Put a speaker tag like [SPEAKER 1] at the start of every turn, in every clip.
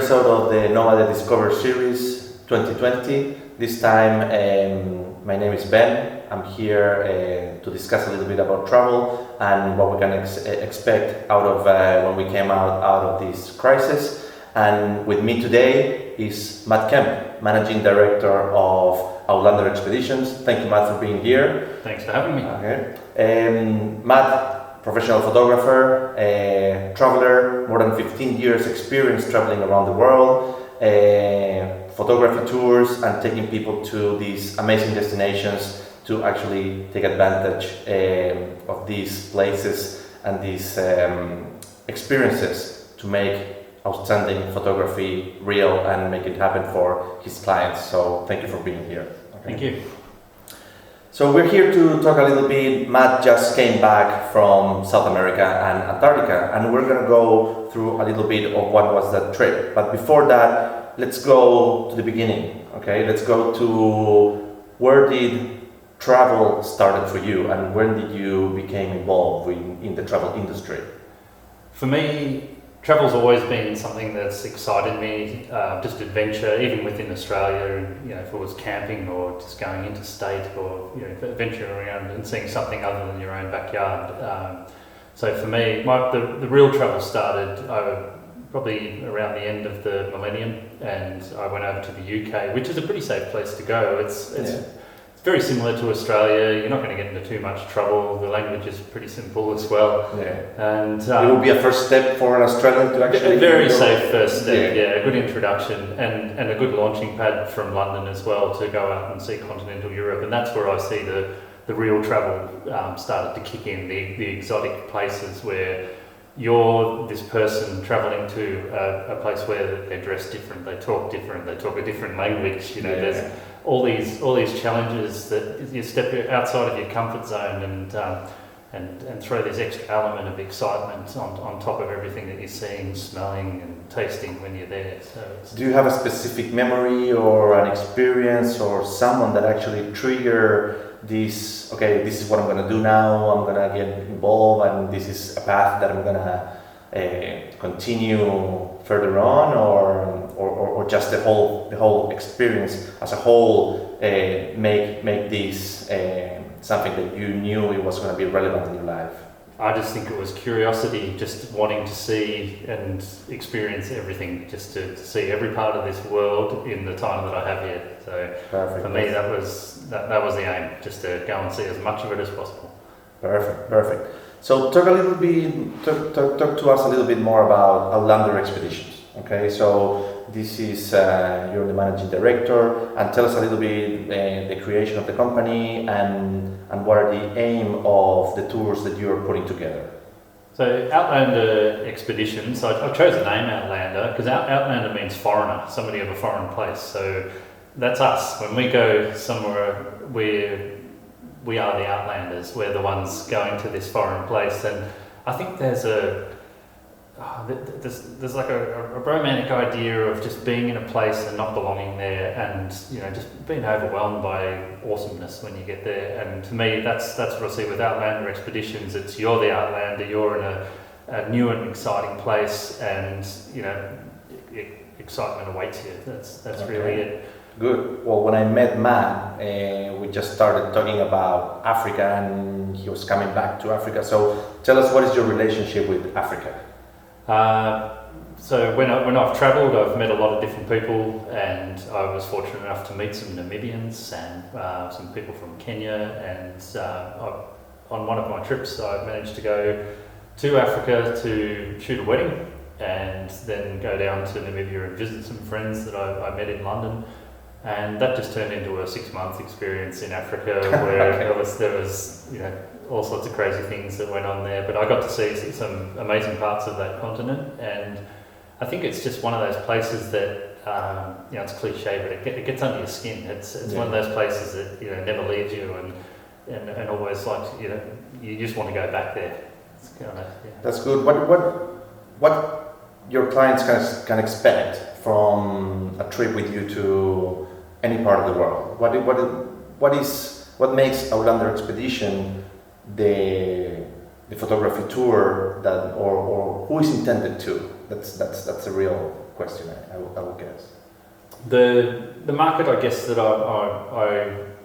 [SPEAKER 1] episode of the Nomade Discover Series 2020. This time, my name is Ben. I'm here to discuss a little bit about travel and what we can expect out of when we came out of this crisis. And with me today is Matt Kemp, Managing Director of Outlander Expeditions. Thank you, Matt, for being here.
[SPEAKER 2] Thanks for having me.
[SPEAKER 1] Okay. Matt, professional photographer, traveler, more than 15 years experience traveling around the world, photography tours and taking people to these amazing destinations to actually take advantage of these places and these experiences to make outstanding photography real and make it happen for his clients. So thank you for being here.
[SPEAKER 2] Okay. Thank you.
[SPEAKER 1] So we're here to talk a little bit. Matt just came back from South America and Antarctica, and we're going to go through a little bit of what was that trip. But before that, let's go to the beginning. Okay, let's go to where did travel started for you, and when did you become involved in the travel industry?
[SPEAKER 2] For me, travel's always been something that's excited me, just adventure, even within Australia, and if it was camping or just going interstate or venturing around and seeing something other than your own backyard. So for me, the real travel started probably around the end of the millennium, and I went over to the UK, which is a pretty safe place to go. It's very similar to Australia. You're not going to get into too much trouble. The language is pretty simple as well.
[SPEAKER 1] Yeah.
[SPEAKER 2] And
[SPEAKER 1] it will be a first step for an Australian to actually...
[SPEAKER 2] A very safe first step, yeah. A good introduction and a good launching pad from London as well to go out and see continental Europe. And that's where I see the real travel started to kick in, the exotic places where you're this person travelling to a place where they're dressed different, they talk a different language. There's all these challenges that you step outside of your comfort zone and throw this extra element of excitement on top of everything that you're seeing, smelling and tasting when you're there. So
[SPEAKER 1] do you have a specific memory or an experience or someone that actually triggered this, okay, this is what I'm going to do now, I'm going to get involved and this is a path that I'm going to continue further on, or just the whole experience as a whole make this something that you knew it was going to be relevant in your life?
[SPEAKER 2] I just think it was curiosity, just wanting to see and experience everything, just to see every part of this world in the time that I have here. So
[SPEAKER 1] perfect.
[SPEAKER 2] For me, that was the aim, just to go and see as much of it as possible.
[SPEAKER 1] Perfect. So talk to us a little bit more about Outlander Expeditions. Okay, so this is you're the managing director, and tell us a little bit the creation of the company and what are the aim of the tours that you are putting together.
[SPEAKER 2] So Outlander Expeditions, I chose the name Outlander because Outlander means foreigner, somebody of a foreign place. So that's us. When we go somewhere where we are the Outlanders, we're the ones going to this foreign place, and I think there's like a romantic idea of just being in a place and not belonging there, and just being overwhelmed by awesomeness when you get there. And to me, that's what I see with Outlander Expeditions. It's you're the Outlander, you're in a new and exciting place, and excitement awaits you. That's okay. Really it.
[SPEAKER 1] Good. Well, when I met Matt, we just started talking about Africa, and he was coming back to Africa. So tell us, what is your relationship with Africa?
[SPEAKER 2] So when I've travelled, I've met a lot of different people, and I was fortunate enough to meet some Namibians and some people from Kenya. And on one of my trips, I managed to go to Africa to shoot a wedding, and then go down to Namibia and visit some friends that I met in London. And that just turned into a 6-month experience in Africa where okay. there was all sorts of crazy things that went on there. But I got to see some amazing parts of that continent, and I think it's just one of those places that it's cliche, but it gets under your skin. It's one of those places that never leaves you, and always like you just want to go back there. It's kind of
[SPEAKER 1] That's good. What your clients can expect from a trip with you to any part of the world? What makes Outlander Expedition the photography tour that or who is intended to? That's a real question, I would guess.
[SPEAKER 2] The market, I guess, that I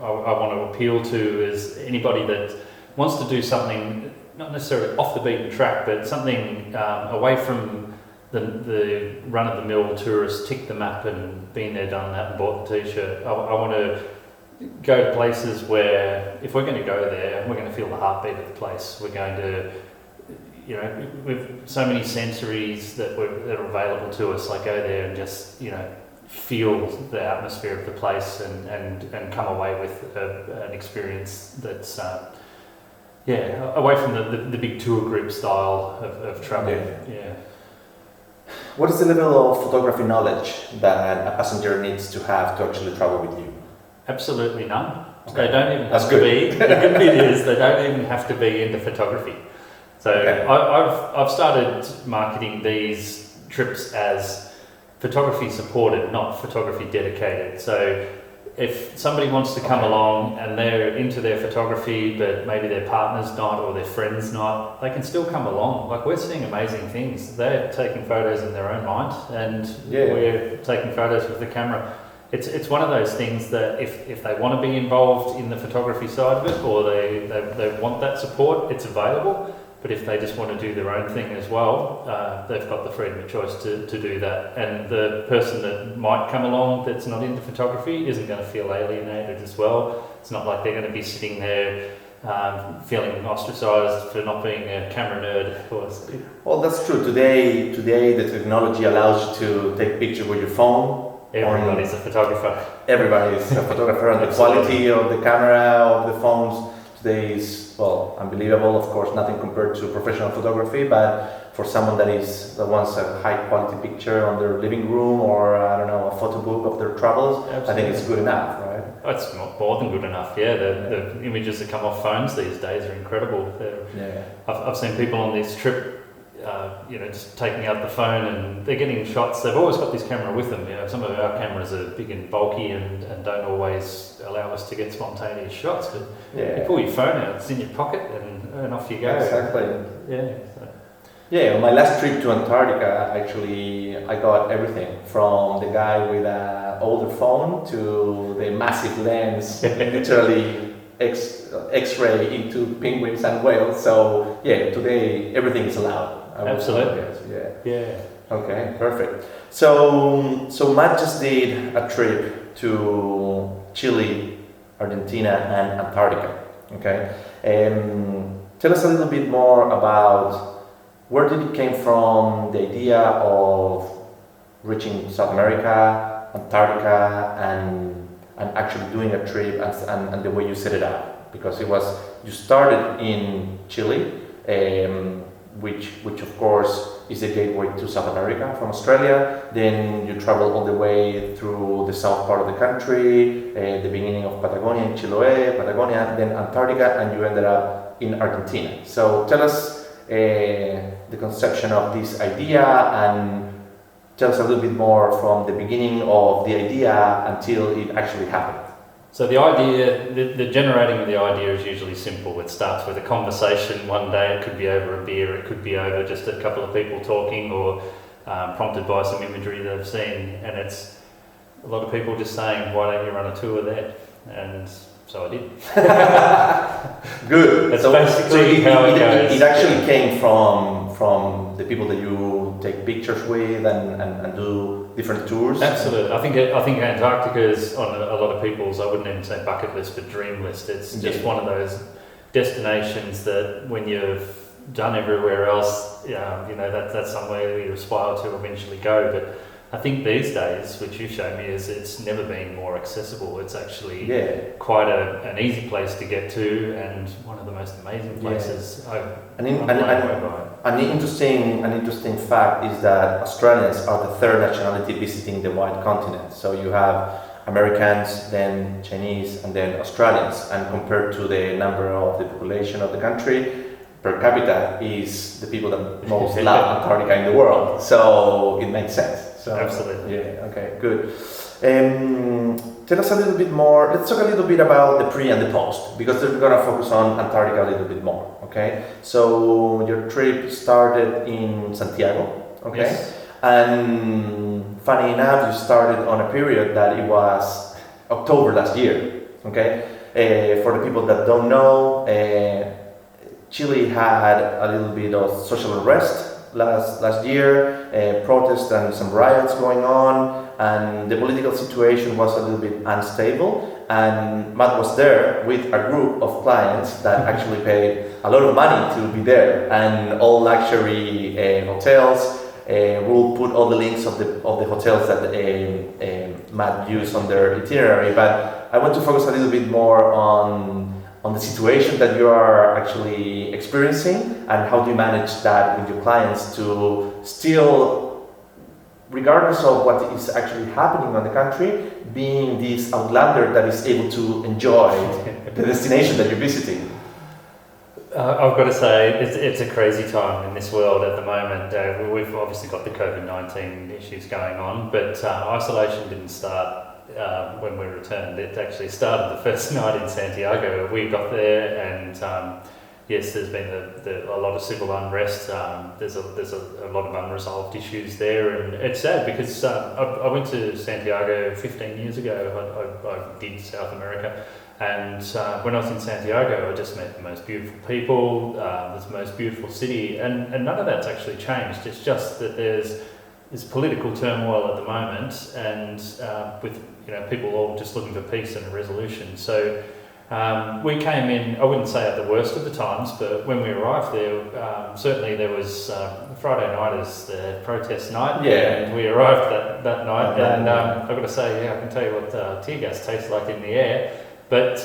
[SPEAKER 2] want to appeal to is anybody that wants to do something not necessarily off the beaten track, but something away from the run-of-the-mill tourist, tick the map and been there, done that, and bought the t-shirt. I want to go to places where, if we're going to go there, we're going to feel the heartbeat of the place. We're going to, with so many sensories that are available to us, like go there and just, feel the atmosphere of the place and come away with an experience that's away from the big tour group style of travel. Yeah.
[SPEAKER 1] What is the level of photography knowledge that a passenger needs to have to actually travel with you?
[SPEAKER 2] Absolutely none.
[SPEAKER 1] Okay.
[SPEAKER 2] They don't even have to be. The good bit is they don't even have to be into photography. So okay. I've started marketing these trips as photography supported, not photography dedicated. So if somebody wants to come along and they're into their photography, but maybe their partner's not or their friend's not, they can still come along. Like, we're seeing amazing things. They're taking photos in their own mind, and we're taking photos with the camera. It's one of those things that if they want to be involved in the photography side of it, or they want that support, it's available. But if they just want to do their own thing as well, they've got the freedom of choice to do that. And the person that might come along that's not into photography isn't going to feel alienated as well. It's not like they're going to be sitting there feeling ostracised for not being a camera nerd.
[SPEAKER 1] Well, that's true. Today the technology allows you to take pictures with your phone.
[SPEAKER 2] Everybody's a photographer.
[SPEAKER 1] Everybody's a photographer, and the quality of the camera, of the phones today is, unbelievable. Of course, nothing compared to professional photography, but for someone that wants a high quality picture on their living room, or a photo book of their travels, absolutely. I think it's good enough, right?
[SPEAKER 2] It's more than good enough. Yeah, the images that come off phones these days are incredible. I've seen people on this trip, just taking out the phone and they're getting shots. They've always got this camera with them. Some of our cameras are big and bulky and don't always allow us to get spontaneous shots. But you pull your phone out, it's in your pocket, and off you go.
[SPEAKER 1] Exactly.
[SPEAKER 2] Yeah.
[SPEAKER 1] On my last trip to Antarctica, actually, I got everything from the guy with an older phone to the massive lens, literally X-ray into penguins and whales. So today everything is allowed.
[SPEAKER 2] Absolutely. Yeah.
[SPEAKER 1] Okay, perfect. So Matt just did a trip to Chile, Argentina, and Antarctica. Okay, tell us a little bit more about where did it came from, the idea of reaching South America, Antarctica, and actually doing a trip, and the way you set it up, because you started in Chile. Which of course is a gateway to South America from Australia. Then you travel all the way through the south part of the country, the beginning of Patagonia in Chiloé, Patagonia, then Antarctica, and you ended up in Argentina. So tell us the conception of this idea, and tell us a little bit more from the beginning of the idea until it actually happened.
[SPEAKER 2] So the idea, the generating of the idea is usually simple. It starts with a conversation one day. It could be over a beer, it could be over just a couple of people talking, or prompted by some imagery they've seen. And it's a lot of people just saying, why don't you run a tour there? And so I did.
[SPEAKER 1] Good.
[SPEAKER 2] That's basically how it goes.
[SPEAKER 1] It actually came from the people that you take pictures with and do different tours.
[SPEAKER 2] Absolutely. I think Antarctica is on a lot of people's, I wouldn't even say bucket list, but dream list. It's just one of those destinations that when you've done everywhere else, that's somewhere you aspire to eventually go. But I think these days, which you showed me, is it's never been more accessible. It's actually quite an easy place to get to, and one of the most amazing places.
[SPEAKER 1] An interesting fact is that Australians are the third nationality visiting the white continent. So you have Americans, then Chinese, and then Australians. And compared to the number of the population of the country, per capita is the people that most love Antarctica in the world. So it makes sense. So,
[SPEAKER 2] absolutely.
[SPEAKER 1] Yeah, okay, good. Tell us a little bit more, let's talk a little bit about the pre and the post, because we're going to focus on Antarctica a little bit more, okay? So your trip started in Santiago, okay?
[SPEAKER 2] Yes.
[SPEAKER 1] And funny enough, you started on a period that it was October last year. Okay, for the people that don't know, Chile had a little bit of social unrest last year, protests and some riots going on, and the political situation was a little bit unstable. And Matt was there with a group of clients that actually paid a lot of money to be there, and all luxury hotels. We'll put all the links of the hotels that Matt used on their itinerary, but I want to focus a little bit more on the situation that you are actually experiencing, and how do you manage that with your clients to still, regardless of what is actually happening on the country, being this outlander that is able to enjoy the destination that you're visiting.
[SPEAKER 2] I've got to say, it's a crazy time in this world at the moment. We've obviously got the COVID-19 issues going on, but isolation didn't start when we returned. It actually started the first night in Santiago. We got there, and yes, there's been a lot of civil unrest. There's a lot of unresolved issues there, and it's sad because I went to Santiago 15 years ago. I did South America, and when I was in Santiago, I just met the most beautiful people, the most beautiful city, and none of that's actually changed. It's just that there's political turmoil at the moment, and with people all just looking for peace and a resolution. So we came in, I wouldn't say at the worst of the times, but when we arrived there, certainly there was Friday night is the protest night, and we arrived that night, and I've got to say, I can tell you what tear gas tastes like in the air, but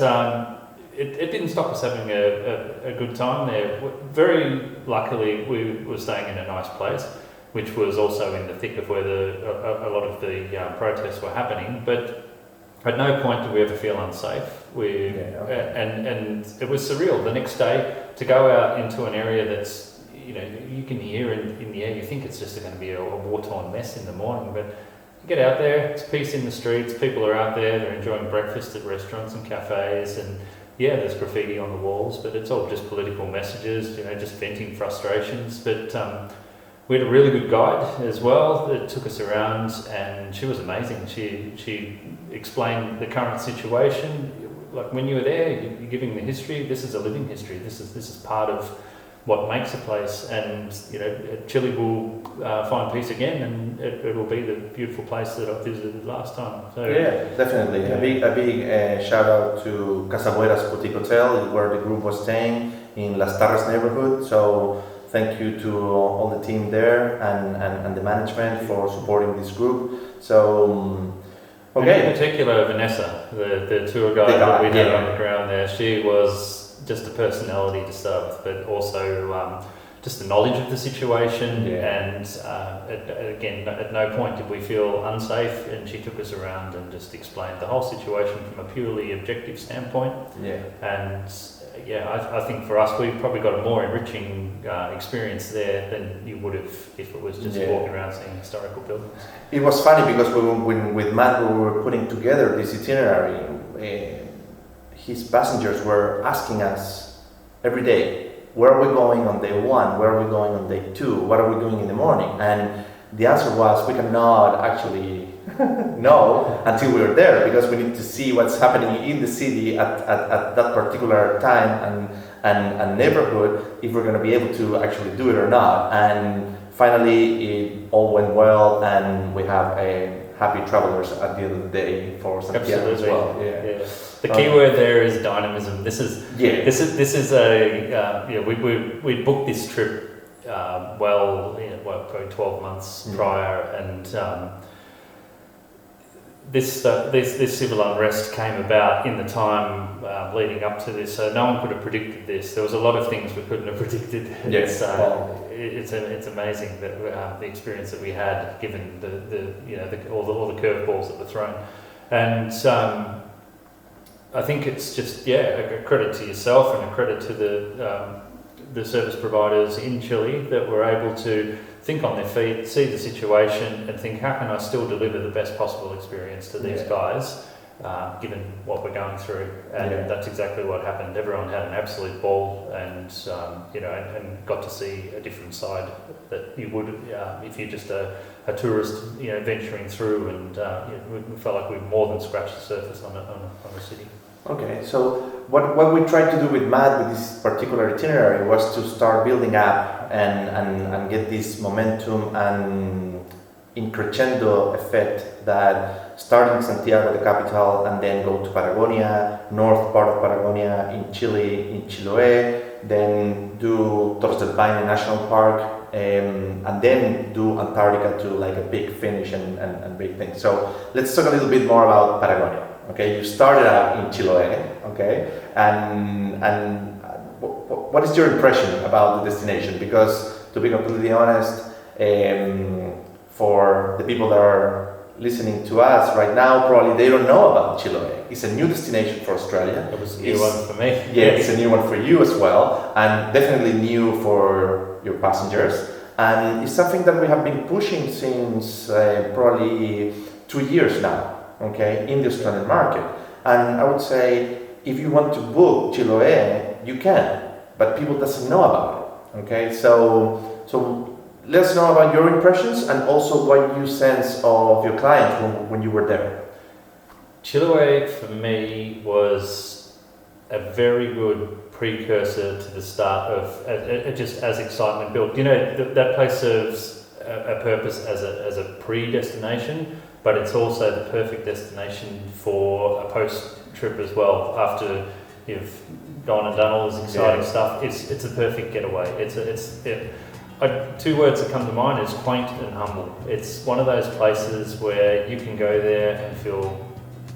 [SPEAKER 2] it didn't stop us having a good time there. Very luckily, we were staying in a nice place, which was also in the thick of where a lot of the protests were happening, but at no point did we ever feel unsafe. And it was surreal. The next day, to go out into an area that's, you can hear in the air, you think it's just going to be a war-torn mess in the morning, but you get out there, it's peace in the streets, people are out there, they're enjoying breakfast at restaurants and cafes, and there's graffiti on the walls, but it's all just political messages, just venting frustrations. But we had a really good guide as well that took us around, and she was amazing. She explained the current situation. Like when you were there, you're giving the history. This is a living history. This is part of what makes a place, and Chile will find peace again, and it will be the beautiful place that I visited last time. So,
[SPEAKER 1] definitely. A big shout out to Casabueras Boutique Hotel, where the group was staying in Las Tarras neighborhood. So thank you to all the team there and the management for supporting this group. So, okay.
[SPEAKER 2] In particular, Vanessa, the tour guide that we had on the ground there, she was just a personality to start with, but also just the knowledge of the situation. And again, at no point did we feel unsafe, and she took us around and just explained the whole situation from a purely objective standpoint. And I think for us, we probably got a more enriching experience there than you would have if it was just walking around seeing historical buildings. It
[SPEAKER 1] was funny because when with Matt, we were putting together this itinerary, his passengers were asking us every day, where are we going on day 1? Where are we going on day 2? What are we doing in the morning? And the answer was, we cannot actually know until we're there, because we need to see what's happening in the city at that particular time and neighborhood, if we're going to be able to actually do it or not. And finally, it all went well, and we have happy travelers at the end of the day for Santiago as well.
[SPEAKER 2] The key word there is dynamism. This is we booked this trip probably 12 months prior, and this civil unrest came about in the time leading up to this, so no one could have predicted this. There was a lot of things we couldn't have predicted. It's amazing that the experience that we had, given all the curveballs that were thrown, and I think it's just a credit to yourself and a credit to the service providers in Chile that were able to think on their feet, see the situation, and think, how can I still deliver the best possible experience to these guys? given what we're going through, and
[SPEAKER 1] Yeah.
[SPEAKER 2] that's exactly what happened. Everyone had an absolute ball, and and got to see a different side that you would if you're just a tourist, venturing through, and we felt like we more than scratched the surface on a city.
[SPEAKER 1] Okay, so what we tried to do with Matt with this particular itinerary was to start building up and get this momentum and in crescendo effect that starting Santiago, the capital, and then go to Patagonia, north part of Patagonia in Chile, in Chiloé, then do Torres del Paine National Park, and then do Antarctica to like a big finish and big thing. So let's talk a little bit more about Patagonia. Okay, you started out in Chiloé, okay, and what is your impression about the destination? Because to be completely honest, for the people that are listening to us right now, probably they don't know about Chiloé. It's a new destination for Australia.
[SPEAKER 2] It was a new one for me.
[SPEAKER 1] Yeah, it's a new one for you as well, and definitely new for your passengers. And it's something that we have been pushing since probably 2 years now. Okay, in the Australian market, and I would say if you want to book Chiloé, you can, but people doesn't know about it. Okay, so let us know about your impressions and also what you sense of your clients when you were there.
[SPEAKER 2] Chiloé for me was a very good precursor to the start of just as excitement built. That place serves a purpose as a pre-destination, but it's also the perfect destination for a post-trip as well. After you've gone and done all this exciting stuff, it's a perfect getaway. Two words that come to mind is quaint and humble. It's one of those places where you can go there and feel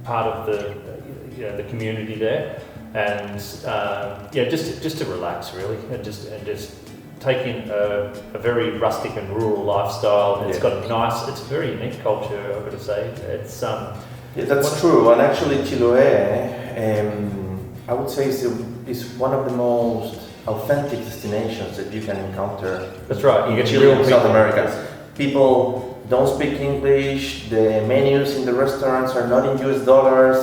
[SPEAKER 2] part of the community there, and just to relax really, and just take in a very rustic and rural lifestyle. It's got it's a very unique culture, I've got to say. It's
[SPEAKER 1] that's true, and actually Chiloé, I would say is one of the most authentic destinations that you can encounter.
[SPEAKER 2] That's right.
[SPEAKER 1] You get Chile and South America. People don't speak English. The menus in the restaurants are not in US dollars.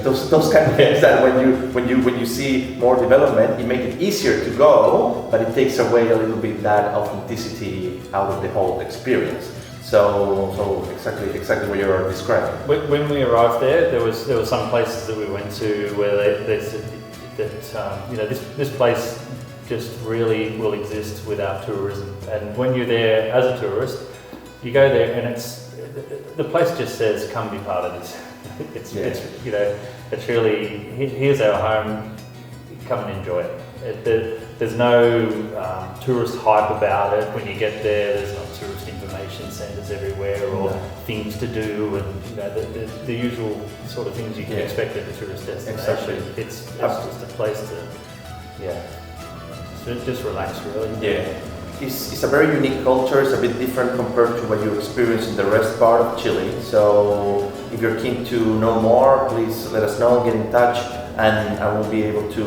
[SPEAKER 1] Those kind of things that when you see more development, it makes it easier to go, but it takes away a little bit that authenticity out of the whole experience. So exactly what you're describing.
[SPEAKER 2] When we arrived there was some places that we went to where they said that this place just really will exist without tourism. And when you're there as a tourist, you go there and the place just says, "Come be part of this." It's really, here's our home. Come and enjoy it. There's no tourist hype about it. When you get there, there's not tourist information centres everywhere or things to do, and the usual sort of things you can expect at a tourist destination.
[SPEAKER 1] Exactly.
[SPEAKER 2] It's just a place to just relax really.
[SPEAKER 1] Yeah. It's a very unique culture. It's a bit different compared to what you experience in the rest part of Chile. So if you're keen to know more, please let us know, get in touch, and I will be able to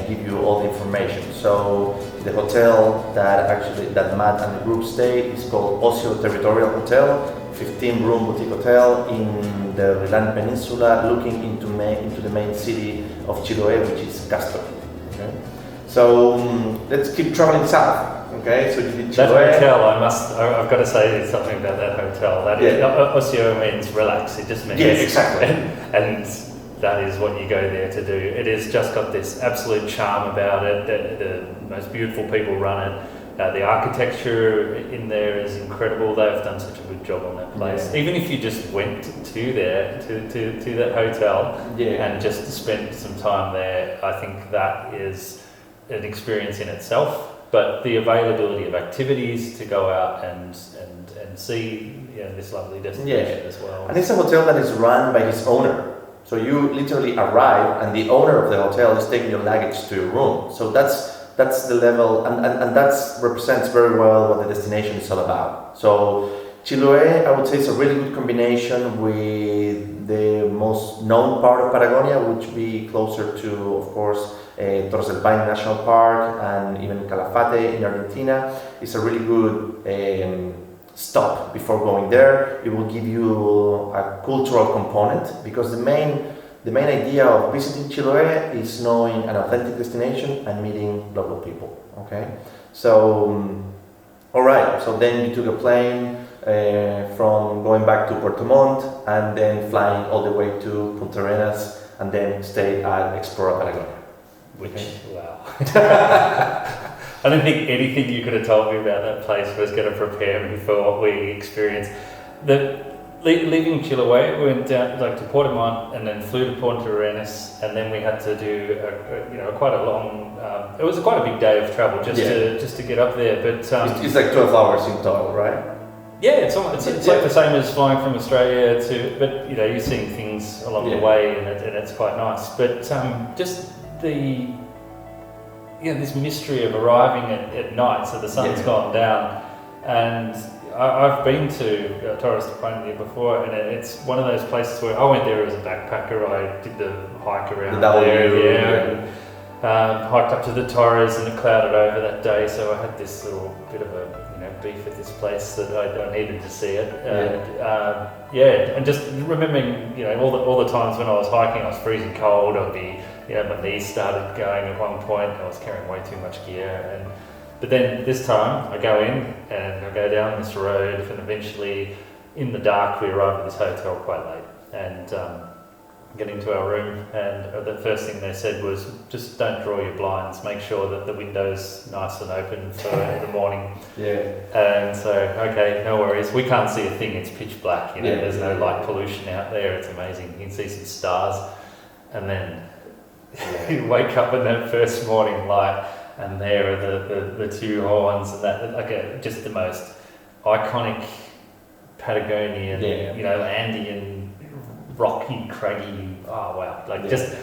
[SPEAKER 1] give you all the information. So the hotel that Matt and the group stay is called Ocio Territorial Hotel, 15-room boutique hotel in the Rilan Peninsula, looking into the main city of Chiloé, which is Castro. Okay? So let's keep traveling south. Okay, so you did Chiloé.
[SPEAKER 2] That hotel, I've got to say something about that hotel. Ocio means relax. It just means
[SPEAKER 1] exactly.
[SPEAKER 2] And that is what you go there to do. It has just got this absolute charm about it. The most beautiful people run it. The architecture in there is incredible. They've done such a good job on that place.
[SPEAKER 1] Yeah.
[SPEAKER 2] Even if you just went to that hotel and just spent some time there, I think that is an experience in itself. But the availability of activities to go out and see this lovely destination as well.
[SPEAKER 1] And it's a hotel that is run by his owner. So you literally arrive and the owner of the hotel is taking your luggage to your room. So that's the level, and that represents very well what the destination is all about. So Chiloé, I would say, is a really good combination with the most known part of Patagonia, which would be closer to, of course, Torres del Paine National Park and even Calafate in Argentina. It's a really good stop before going there. It will give you a cultural component, because the main idea of visiting Chile is knowing an authentic destination and meeting local people. Okay, so all right. So then you took a plane from going back to Puerto Montt and then flying all the way to Punta Arenas and then stay at Explora Patagonia.
[SPEAKER 2] Wow. I don't think anything you could have told me about that place was going to prepare me for what we experienced. Leaving Chiloé, we went down to Puerto Montt and then flew to Punta Arenas, and then we had to do quite a long. It was quite a big day of travel just to get up there. But
[SPEAKER 1] it's like 12 hours in total, right?
[SPEAKER 2] Yeah, it's like the same as flying from Australia to. But you're seeing things along the way, and it's quite nice. But just the this mystery of arriving at night, so the sun's gone down, and I've been to Torres del Paine before, and it's one of those places where I went there as a backpacker. I did the hike around and hiked up to the Torres, and it clouded over that day, so I had this little bit of a beef with this place that I needed to see it. And just remembering all the times when I was hiking, I was freezing cold. I'd be my knees started going at one point. I was carrying way too much gear, but then this time I go in and I go down this road, and eventually in the dark we arrive at this hotel quite late, and get into our room, and the first thing they said was, just don't draw your blinds, make sure that the window's nice and open for the morning. And so, okay, no worries, we can't see a thing, it's pitch black, there's no light pollution out there, it's amazing, you can see some stars, and then you wake up in that first morning light, and there are the two horns, and that just the most iconic Patagonian, Andean, rocky, craggy. Oh wow! Just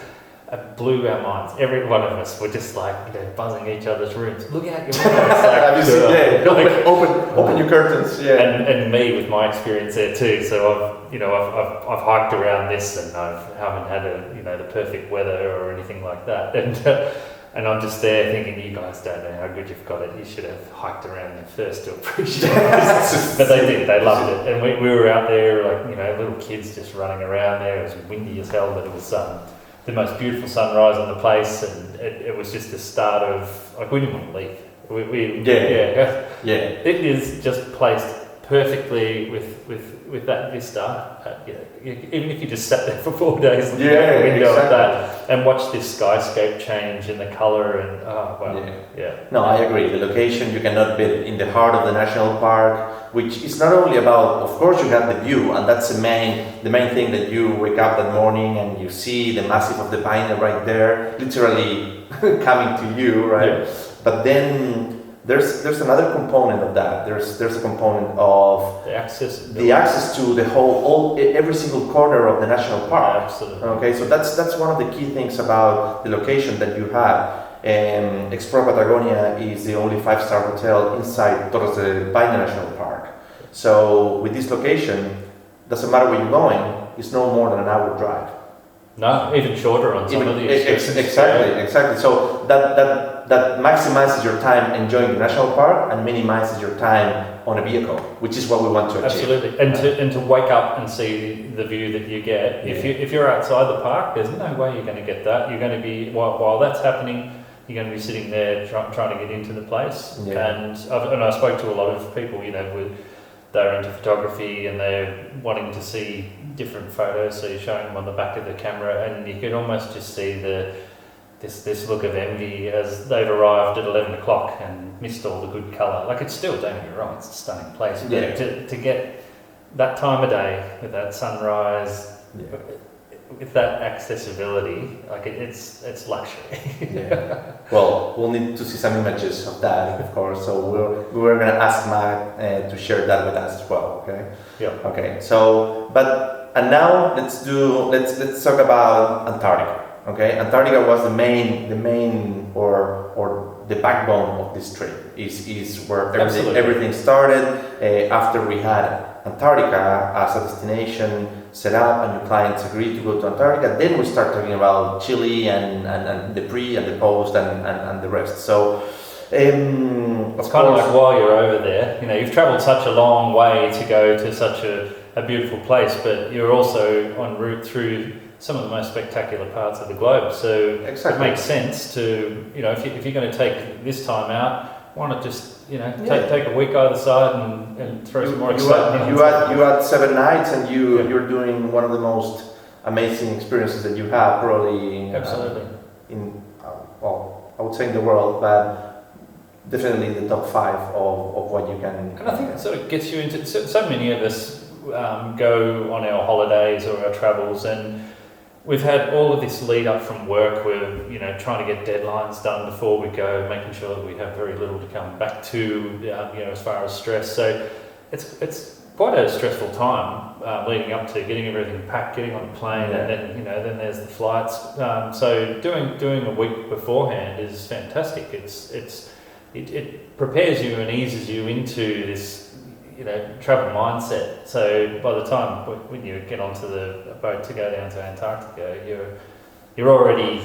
[SPEAKER 2] it blew our minds. Every one of us were just buzzing each other's rooms. Look out your windows!
[SPEAKER 1] Open your curtains.
[SPEAKER 2] And me with my experience there too. So I've hiked around this, and I haven't had the perfect weather or anything like that. And I'm just there thinking, you guys don't know how good you've got it. You should have hiked around there first to appreciate it. But they did. They loved it. And we were out there little kids just running around there. It was windy as hell, but it was the most beautiful sunrise on the place. And it was just the start of, we didn't want to leave. It is just placed perfectly with that vista. Even if you just sat there for 4 days looking out the window at that and watched this skyscape change in the colour, and
[SPEAKER 1] No, I agree. The location, you cannot be in the heart of the national park, which is not only about, of course you have the view, and that's the main thing, that you wake up that morning and you see the massif of the Paine right there, literally coming to you, right? But then there's another component of that. There's a component of the access to the every single corner of the national park.
[SPEAKER 2] Absolutely.
[SPEAKER 1] Okay, so that's one of the key things about the location that you have. Explora Patagonia is the only 5-star hotel inside Torres del Paine National Park. So with this location, doesn't matter where you're going, it's no more than an hour drive.
[SPEAKER 2] No, even shorter on some of the
[SPEAKER 1] Exactly. So that maximizes your time enjoying the national park and minimizes your time on a vehicle, which is what we want to achieve.
[SPEAKER 2] Absolutely, and to wake up and see the view that you get. If you're outside the park, there's no way you're going to get that. You're going to be while that's happening, you're going to be sitting there trying to get into the place. And I spoke to a lot of people, they're into photography and they're wanting to see different photos, so you're showing them on the back of the camera, and you can almost just see this look of envy as they've arrived at 11 o'clock and missed all the good colour. It's still, don't get me wrong, it's a stunning place, but to get that time of day with that sunrise, with that accessibility, it's luxury.
[SPEAKER 1] Well, we'll need to see some images of that, of course. So we're going to ask Matt to share that with us as well. Okay. Okay. So, and now let's talk about Antarctica. Okay. Antarctica was the main or the backbone of this trip. Is where everything started. After we had Antarctica as a destination set up and the clients agreed to go to Antarctica, then we start talking about Chile and the pre and the post and the rest. So
[SPEAKER 2] It's kind of like while you're over there, you know, you've travelled such a long way to go to such a beautiful place, but you're also en route through some of the most spectacular parts of the globe. So It makes sense to, you know, if you're going to take this time out, why not just, you know, take a week either side and throw some more excitement.
[SPEAKER 1] You had 7 nights, and you're doing one of the most amazing experiences that you have probably.
[SPEAKER 2] Absolutely.
[SPEAKER 1] Well, I would say in the world, but definitely in the top 5 of what you can.
[SPEAKER 2] And I think it sort of gets you into, so many of us go on our holidays or our travels, and we've had all of this lead up from work. We're, you know, trying to get deadlines done before we go, making sure that we have very little to come back to, you know, as far as stress. So it's quite a stressful time leading up to getting everything packed, getting on a plane, and then, you know, then there's the flights. So doing a week beforehand is fantastic. It prepares you and eases you into this, you know, travel mindset. So by the time when you get onto the boat to go down to Antarctica, you're already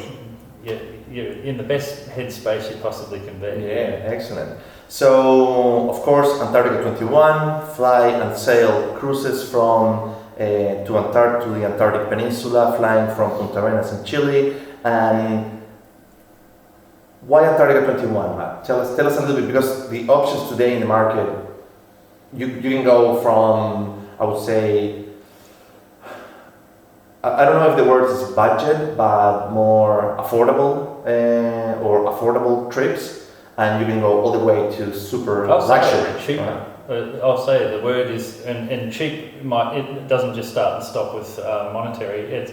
[SPEAKER 2] you're in the best headspace you possibly can be.
[SPEAKER 1] Yeah, excellent. So of course, Antarctica 21, fly and sail cruises from to the Antarctic Peninsula, flying from Punta Arenas in Chile. And why Antarctica 21, Matt? Tell us a little bit, because the options today in the market, you can go from, I would say, I don't know if the word is budget, but more affordable or affordable trips, and you can go all the way to super luxury.
[SPEAKER 2] Cheaper. I'll say the word is, and cheap. It doesn't just start and stop with monetary. It's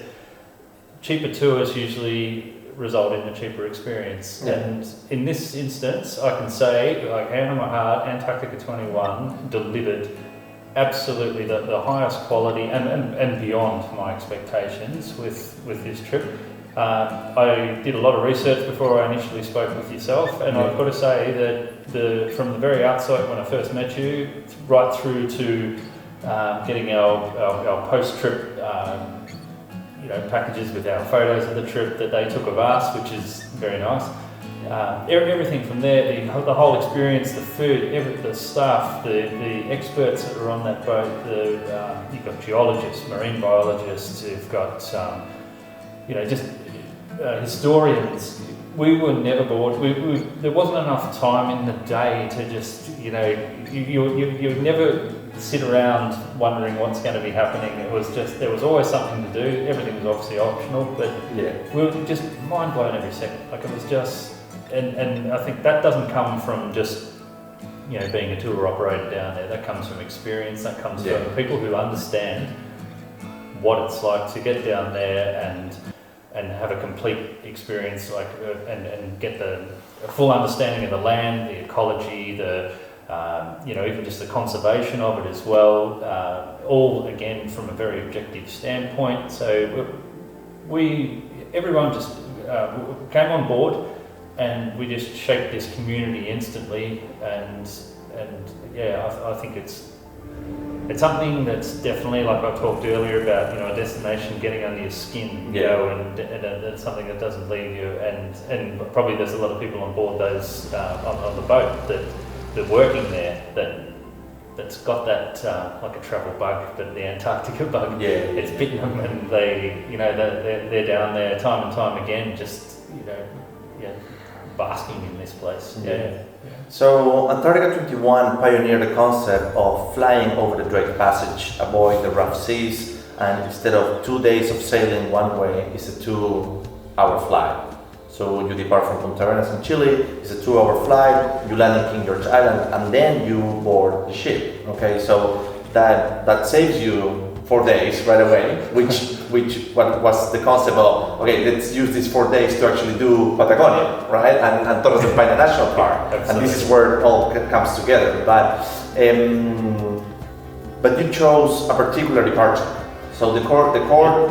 [SPEAKER 2] cheaper tours usually result in a cheaper experience. Yeah. And in this instance, I can say, like, hand on my heart, Antarctica 21 delivered absolutely the highest quality and beyond my expectations with this trip. I did a lot of research before I initially spoke with yourself, and I've got to say that from the very outset when I first met you, right through to getting our post-trip packages with our photos of the trip that they took of us, which is very nice. Everything from there, the whole experience, the food, the staff, the experts that were on that boat. You've got geologists, marine biologists. You've got just historians. We were never bored. There wasn't enough time in the day to just you never sit around wondering what's going to be happening. It was just, there was always something to do. Everything was obviously optional, but we were just mind blown every second. Like, it was just. And I think that doesn't come from just being a tour operator down there. That comes from experience. That comes from people who understand what it's like to get down there and have a complete experience, and get a full understanding of the land, the ecology, even just the conservation of it as well. All again from a very objective standpoint. So everyone just came on board. And we just shaped this community instantly, and I think it's something that's definitely, like I talked earlier about, a destination getting under your skin, and it's something that doesn't leave you. And probably there's a lot of people on board those on the boat that working there that's got that like a travel bug, but the Antarctica bug. It's bitten them, and they're down there time and time again, just basking in this place.
[SPEAKER 1] So Antarctica 21 pioneered the concept of flying over the Drake Passage, avoid the rough seas, and instead of 2 days of sailing one way, it's a 2-hour flight. So you depart from Punta Arenas in Chile, it's a 2-hour flight, you land in King George Island, and then you board the ship. Okay, so that saves you 4 days right away, which was the concept of, okay, let's use these 4 days to actually do Patagonia, right? And Torres del Paine National Park. And this is where it all comes together. But you chose a particular departure. So the core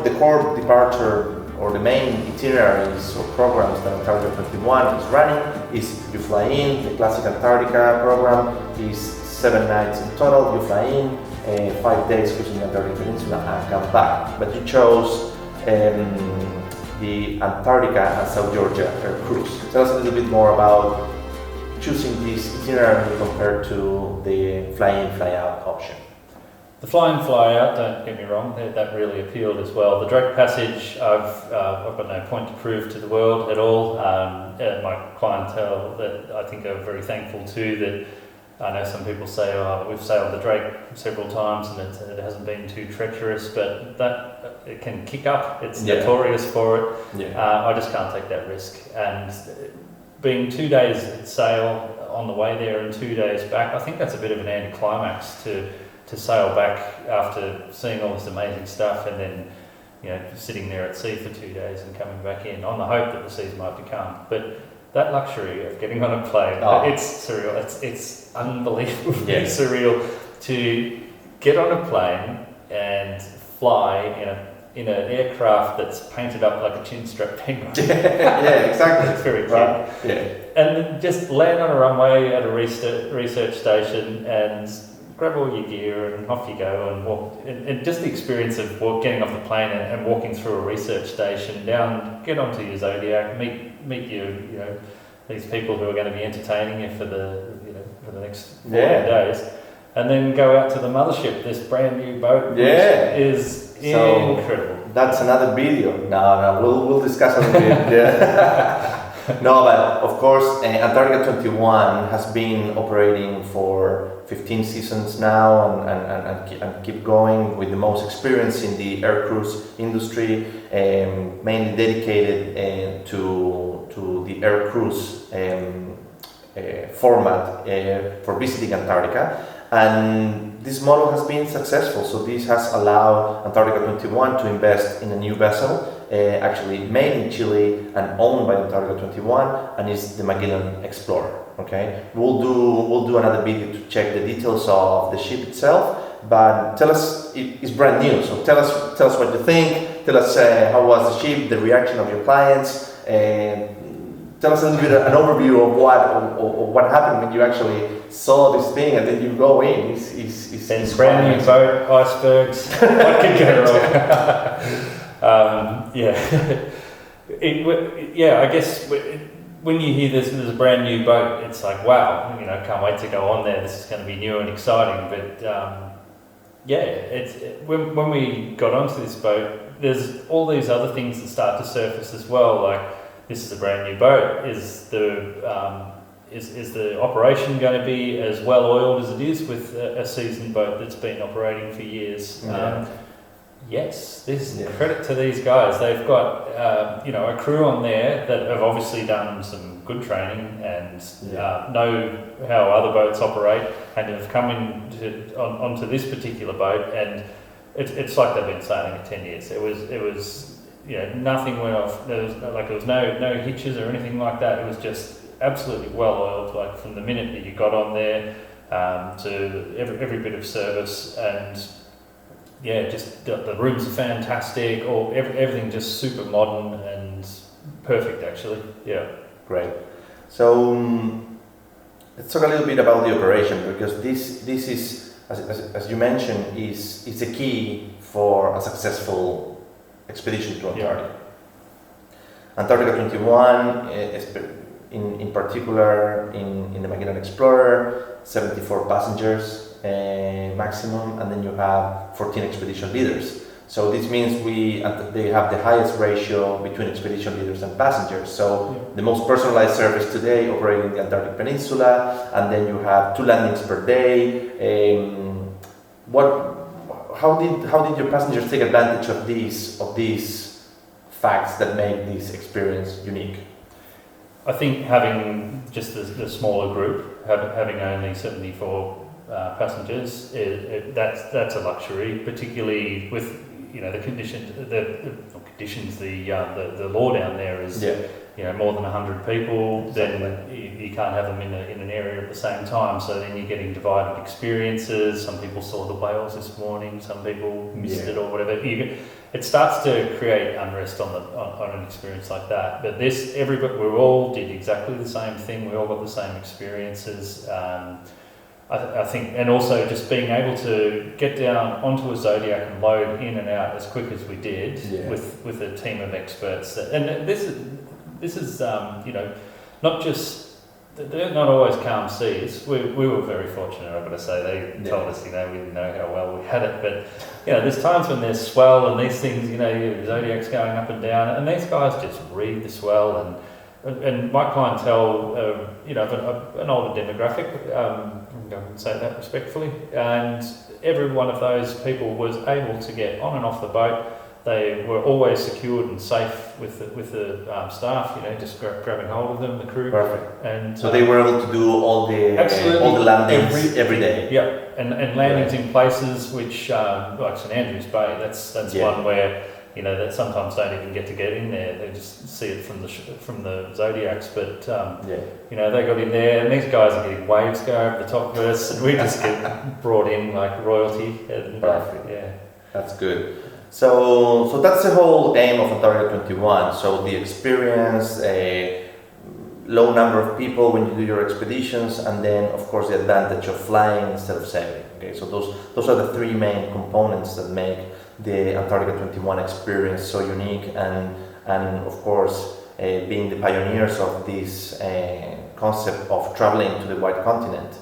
[SPEAKER 1] departure, or the main itineraries or programs that Antarctica 21 is running, is you fly in. The classic Antarctica program is 7 nights in total. You fly in, 5 days cruising the Antarctic Peninsula and come back. But you chose the Antarctica and South Georgia cruise. Tell us a little bit more about choosing this itinerary compared to the fly-in, fly-out option?
[SPEAKER 2] The fly in, fly out, don't get me wrong, that really appealed as well. The direct passage, I've got no point to prove to the world at all. My clientele that I think are very thankful too, that I know some people say, oh, we've sailed the Drake several times and it hasn't been too treacherous, but that it can kick up. It's notorious for it. Yeah. I just can't take that risk. And being 2 days at sail on the way there and 2 days back, I think that's a bit of an anticlimax to sail back after seeing all this amazing stuff and then, you know, sitting there at sea for 2 days and coming back in on the hope that the seas might be calm. But that luxury of getting on a plane, it's surreal. It's unbelievably surreal to get on a plane and fly in an aircraft that's painted up like a chin-strap penguin.
[SPEAKER 1] Yeah, exactly.
[SPEAKER 2] It's very cute.
[SPEAKER 1] Right. Yeah.
[SPEAKER 2] And then just land on a runway at a research station and grab all your gear and off you go and walk. And just the experience of getting off the plane and walking through a research station, get onto your Zodiac, meet these people who are going to be entertaining you for the next 14 days, and then go out to the mothership, this brand new boat, which is incredible.
[SPEAKER 1] That's another video. No, we'll discuss a little bit. Yeah. No, but of course, Antarctica 21 has been operating for 15 seasons now and keep going with the most experience in the air cruise industry, mainly dedicated to the air cruise format for visiting Antarctica. And this model has been successful, so this has allowed Antarctica 21 to invest in a new vessel, actually made in Chile and owned by Antarctica 21, and is the Magellan Explorer. Okay, we'll do another video to check the details of the ship itself, but tell us, it's brand new, so tell us what you think. Tell us how was the ship, the reaction of your clients, tell us a little bit an overview of what happened when you actually saw this thing and then you go in. It's
[SPEAKER 2] brand new boat, icebergs. What could go wrong? I guess when you hear there's a brand new boat, it's like, wow, can't wait to go on there. This is going to be new and exciting. But when we got onto this boat, there's all these other things that start to surface as well, like, this is a brand new boat. Is the operation going to be as well oiled as it is with a seasoned boat that's been operating for years? Yes, this is credit to these guys. They've got a crew on there that have obviously done some good training and know how other boats operate, and have come onto this particular boat, and it's like they've been sailing it 10 years. It was. Nothing went off. There was no hitches or anything like that. It was just absolutely well oiled, like from the minute that you got on there to every bit of service, and just the rooms are fantastic. Everything just super modern and perfect, actually. Yeah,
[SPEAKER 1] great. So let's talk a little bit about the operation, because this is, as you mentioned, is the key for a successful expedition to Antarctica. Antarctica 21, in particular, in the Magellan Explorer, 74 passengers maximum, and then you have 14 expedition leaders. So this means they have the highest ratio between expedition leaders and passengers. So the most personalized service today operating in the Antarctic Peninsula, and then you have 2 landings per day. How did your passengers take advantage of these facts that make this experience unique?
[SPEAKER 2] I think having just the smaller group, having only 74 passengers, that's a luxury, particularly with the conditions. The law down there is more than 100 people. Then you can't have them in an area at the same time. So then you're getting divided experiences. Some people saw the whales this morning. Some people missed it or whatever. It starts to create unrest on an experience like that. But we all did exactly the same thing. We all got the same experiences. I think, and also just being able to get down onto a Zodiac and load in and out as quick as we did with a team of experts. And this is not just they're not always calm seas. We were very fortunate, I've got to say. They told us, we didn't know how well we had it, but there's times when there's swell and these things, your zodiac's going up and down, and these guys just read the swell. And my clientele, an older demographic, I can say that respectfully, and every one of those people was able to get on and off the boat. They were always secured and safe with the staff, just grabbing hold of them, the crew. Perfect. And
[SPEAKER 1] so they were able to do all the landings every day.
[SPEAKER 2] Yeah, and landings in places which, like St Andrews Bay, that's one where that sometimes don't even get in there. They just see it from the zodiacs. But they got in there, and these guys are getting waves go over the top of us, and we just get brought in like royalty. And,
[SPEAKER 1] perfect. That's good. So that's the whole aim of Antarctica 21. So the experience, a low number of people when you do your expeditions, and then of course the advantage of flying instead of sailing. Okay, so those are the three main components that make the Antarctica 21 experience so unique, and of course being the pioneers of this concept of traveling to the white continent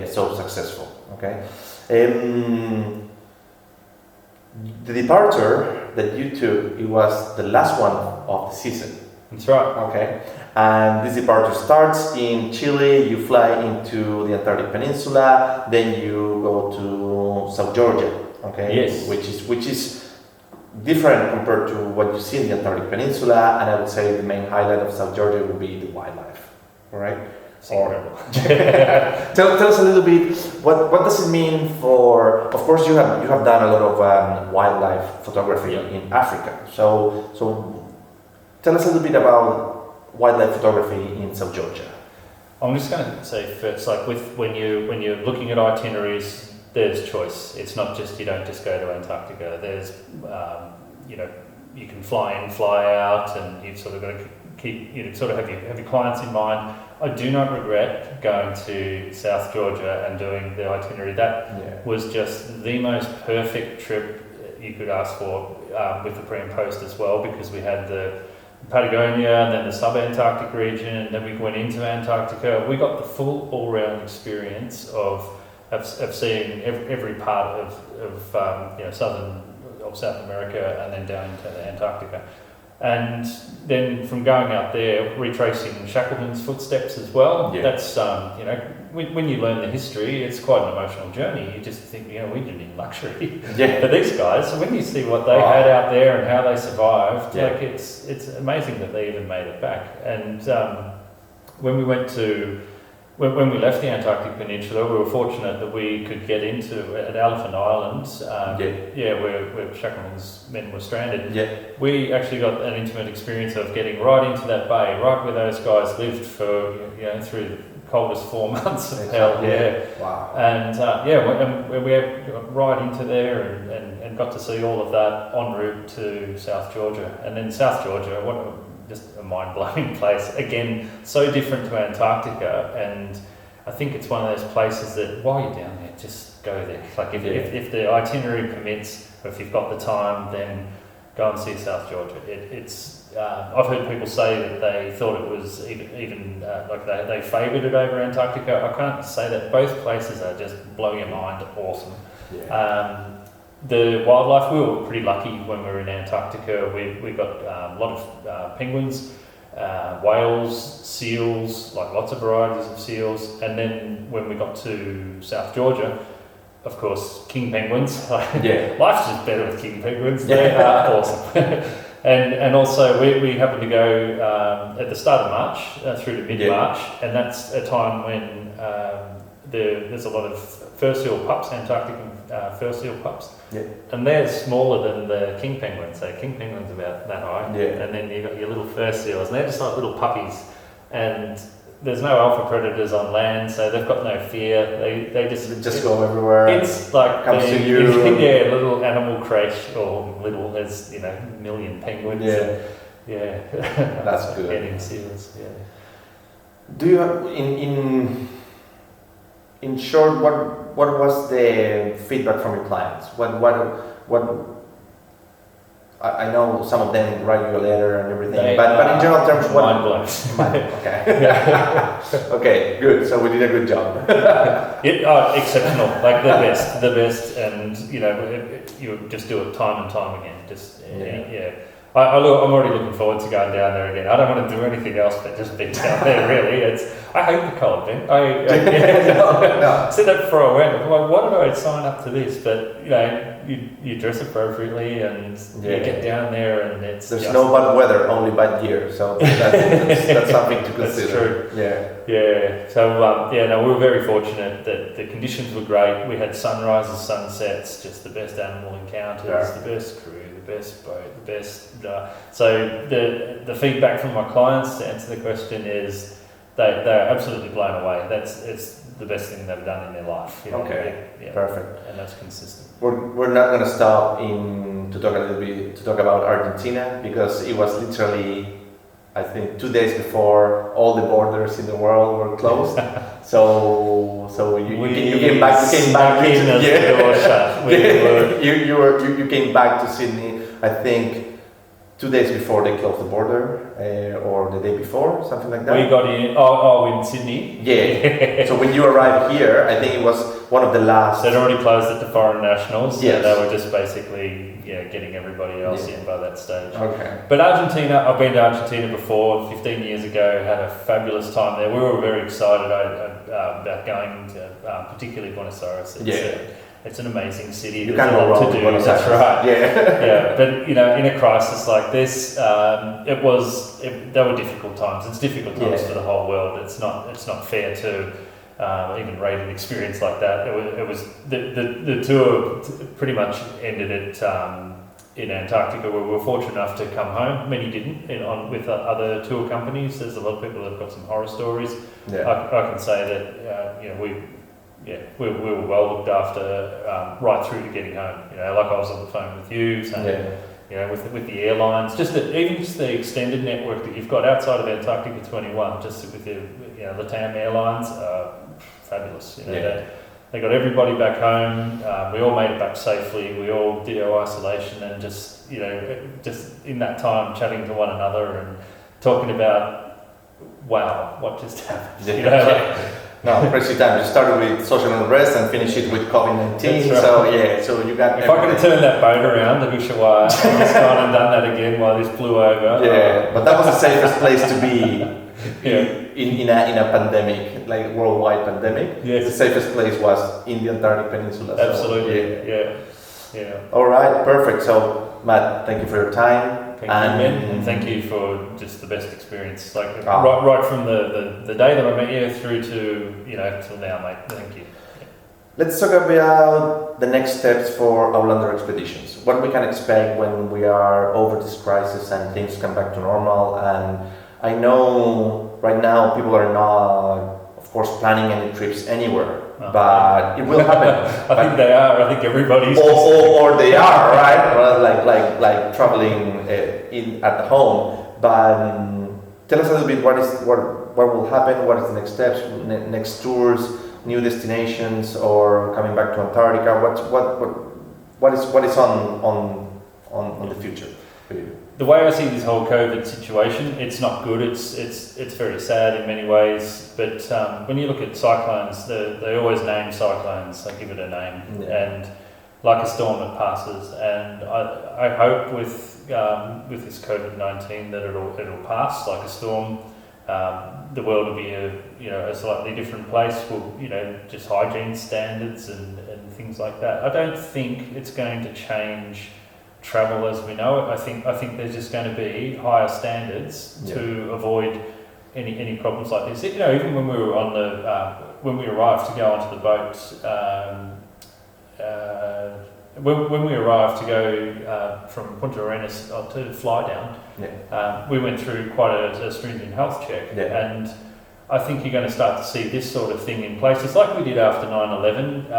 [SPEAKER 1] so successful. Okay. The departure that you took, it was the last one of the season.
[SPEAKER 2] That's right.
[SPEAKER 1] Okay. And this departure starts in Chile, you fly into the Antarctic Peninsula, then you go to South Georgia, okay?
[SPEAKER 2] Yes.
[SPEAKER 1] Which is different compared to what you see in the Antarctic Peninsula, and I would say the main highlight of South Georgia would be the wildlife, all right? Tell us a little bit, what does it mean for, of course you have done a lot of wildlife photography in Africa, so tell us a little bit about wildlife photography in South Georgia.
[SPEAKER 2] I'm just going to say first, like when you're looking at itineraries, there's choice. It's not just, you don't just go to Antarctica. There's, you can fly in, fly out, and you've sort of got to have your clients in mind. I do not regret going to South Georgia and doing the itinerary. That was just the most perfect trip you could ask for, with the pre and post as well, because we had the Patagonia and then the sub-Antarctic region, and then we went into Antarctica. We got the full all-round experience of seeing every part of South America, and then down into Antarctica. And then from going out there, retracing Shackleton's footsteps as well. That's when you learn the history, it's quite an emotional journey. You just think, we didn't in luxury. But these guys, so when you see what they had out there and how they survived, it's amazing that they even made it back. And when we went to when we left the Antarctic Peninsula, we were fortunate that we could get at Elephant Island, where Shackleton's men were stranded. We actually got an intimate experience of getting right into that bay, right where those guys lived for, through the coldest 4 months of hell.
[SPEAKER 1] Wow.
[SPEAKER 2] And we got right into there and got to see all of that en route to South Georgia. And then South Georgia, just a mind-blowing place. Again, so different to Antarctica, and I think it's one of those places that while you're down there, just go there. Like if the itinerary permits, or if you've got the time, then go and see South Georgia. I've heard people say that they thought it was even like they favoured it over Antarctica. I can't say that. Both places are just blow your mind awesome. The wildlife, we were pretty lucky when we were in Antarctica. We got a lot of penguins, whales, seals, like lots of varieties of seals. And then when we got to South Georgia, of course, king penguins. Life's just better with king penguins. They are awesome. And also we happened to go at the start of March through to mid-March, and that's a time when there's a lot of fur seal pups, Antarctic fur seal pups, and they're smaller than the king penguins. So king penguins about that high, and then you got your little fur seals, and they're just like little puppies. And there's no alpha predators on land, so they've got no fear. They just
[SPEAKER 1] go everywhere.
[SPEAKER 2] It's like
[SPEAKER 1] comes to you.
[SPEAKER 2] Little animal crash, or little as million penguins.
[SPEAKER 1] That's good.
[SPEAKER 2] Getting seals.
[SPEAKER 1] Do you have in short, what was the feedback from your clients? What I know some of them write you a letter and everything, but in general terms, what?
[SPEAKER 2] Mind blows.
[SPEAKER 1] Okay. Okay, good. So we did a good job.
[SPEAKER 2] Exceptional, like the best, and you just do it time and time again. I'm already looking forward to going down there again. I don't want to do anything else but just be down there. Really, I hate the cold, man. I said that before I went. Like, why did I sign up to this? But you dress appropriately and you get down there, and there's
[SPEAKER 1] no bad weather, only bad gear. So that's something to consider.
[SPEAKER 2] That's true. Yeah. So we were very fortunate that the conditions were great. We had sunrises, sunsets, just the best animal encounters, the best crew, the best boat, the best. So the feedback from my clients, to answer the question, is they're absolutely blown away. It's the best thing they've done in their life.
[SPEAKER 1] Okay, perfect.
[SPEAKER 2] And that's consistent.
[SPEAKER 1] We're not going to stop to talk about Argentina, because it was literally, I think, 2 days before all the borders in the world were closed. so you came back. You came back to Sydney, I think, 2 days before they closed the border, or the day before, something like that.
[SPEAKER 2] We got in Sydney.
[SPEAKER 1] Yeah. So when you arrived here, I think it was one of the last.
[SPEAKER 2] They'd already closed it to foreign nationals.
[SPEAKER 1] Yes.
[SPEAKER 2] And they were just basically getting everybody else in by that stage.
[SPEAKER 1] Okay.
[SPEAKER 2] But Argentina, I've been to Argentina before, 15 years ago. Had a fabulous time there. We were very excited about going to, particularly Buenos Aires. It's an amazing city.
[SPEAKER 1] You can't go wrong.
[SPEAKER 2] That's right.
[SPEAKER 1] Yeah.
[SPEAKER 2] But in a crisis like this, they were difficult times. It's difficult times for the whole world. It's not fair to even rate an experience like that. It was the tour pretty much ended in Antarctica, where we were fortunate enough to come home. Many didn't, with other tour companies. There's a lot of people that have got some horror stories.
[SPEAKER 1] Yeah.
[SPEAKER 2] I can say that we were well looked after right through to getting home. Like I was on the phone with you, saying, with the airlines, just the extended network that you've got outside of Antarctica 21, just with the LATAM airlines, fabulous. They got everybody back home. We all made it back safely. We all did our isolation, and just in that time chatting to one another and talking about, wow, what just happened.
[SPEAKER 1] No, crazy time. You started with social unrest and finished it with COVID-19.
[SPEAKER 2] Right.
[SPEAKER 1] So you got.
[SPEAKER 2] If I could have turned that boat around, the Ushuaia, I've just gone and done that again while this blew over.
[SPEAKER 1] Yeah, but that was the safest place to be in a pandemic, like worldwide pandemic.
[SPEAKER 2] Yes.
[SPEAKER 1] The safest place was in the Antarctic Peninsula.
[SPEAKER 2] Absolutely. Yeah.
[SPEAKER 1] All right, perfect. So Matt, thank you for your time.
[SPEAKER 2] Thank you, Ben, and thank you for just the best experience. Right from the day that I met you through to till now, mate. Thank you.
[SPEAKER 1] Let's talk about the next steps for Outlander Expeditions. What we can expect when we are over this crisis and things come back to normal. And I know right now people are not, of course, planning any trips anywhere. But it will happen.
[SPEAKER 2] I think they are. I think everybody's.
[SPEAKER 1] Or they are, right? Like traveling at home. But tell us a little bit what will happen. What is the next steps? Next tours, new destinations, or coming back to Antarctica? What is on the future for you?
[SPEAKER 2] The way I see this whole COVID situation, it's not good. It's very sad in many ways. But when you look at cyclones, they always name cyclones. They give it a name, and like a storm, it passes. And I hope with this COVID-19 that it'll pass like a storm. The world will be a slightly different place. We'll just hygiene standards and things like that. I don't think it's going to change travel as we know it. I think there's just going to be higher standards to avoid any problems like this. Even when we were when we arrived to go onto the boat, when we arrived to go from Punta Arenas to fly down, we went through quite a stringent health check, and I think you're going to start to see this sort of thing in places like we did after 9/11.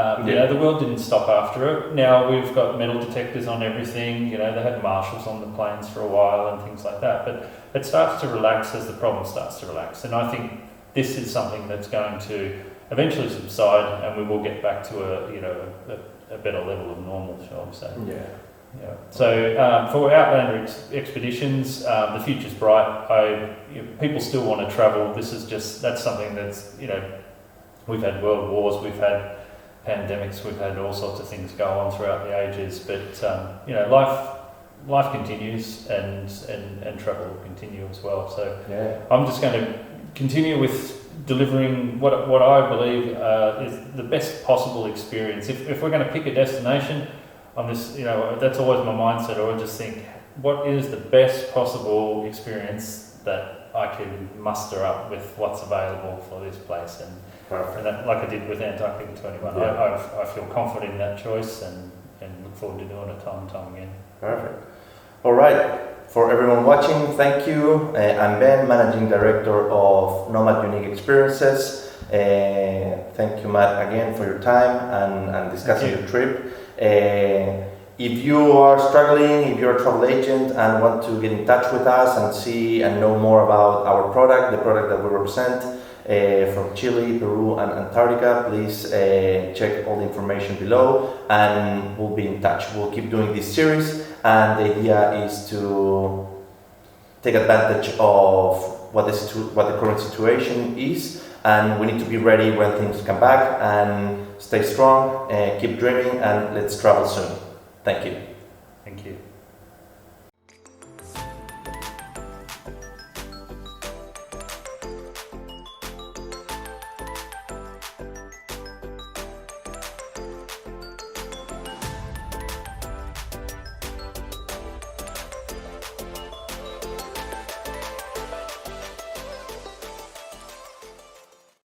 [SPEAKER 2] The world didn't stop after it. Now we've got metal detectors on everything. They had marshals on the planes for a while and things like that. But it starts to relax as the problem starts to relax. And I think this is something that's going to eventually subside, and we will get back to a better level of normal, shall we say.
[SPEAKER 1] Yeah.
[SPEAKER 2] Yeah. So for Outlander Expeditions, the future's bright. People still want to travel. That's something that's, we've had world wars, we've had pandemics, we've had all sorts of things go on throughout the ages, but life continues and travel will continue as well. So I'm just going to continue with delivering what I believe is the best possible experience. If we're going to pick a destination, I'm just, that's always my mindset. I just think, what is the best possible experience that I can muster up with what's available for this place? And that, like I did with Antarctica 21, I feel confident in that choice and look forward to doing it time and time again.
[SPEAKER 1] Perfect. All right. For everyone watching, thank you. I'm Ben, Managing Director of Nomade Unique Experiences. Thank you, Matt, again for your time and discussing your trip. If you are struggling, if you're a travel agent and want to get in touch with us and see and know more about our product, the product that we represent from Chile, Peru and Antarctica, please check all the information below and we'll be in touch. We'll keep doing this series, and the idea is to take advantage of what the current situation is, and we need to be ready when things come back, and stay strong, keep dreaming, and let's travel soon. Thank you.
[SPEAKER 2] Thank you.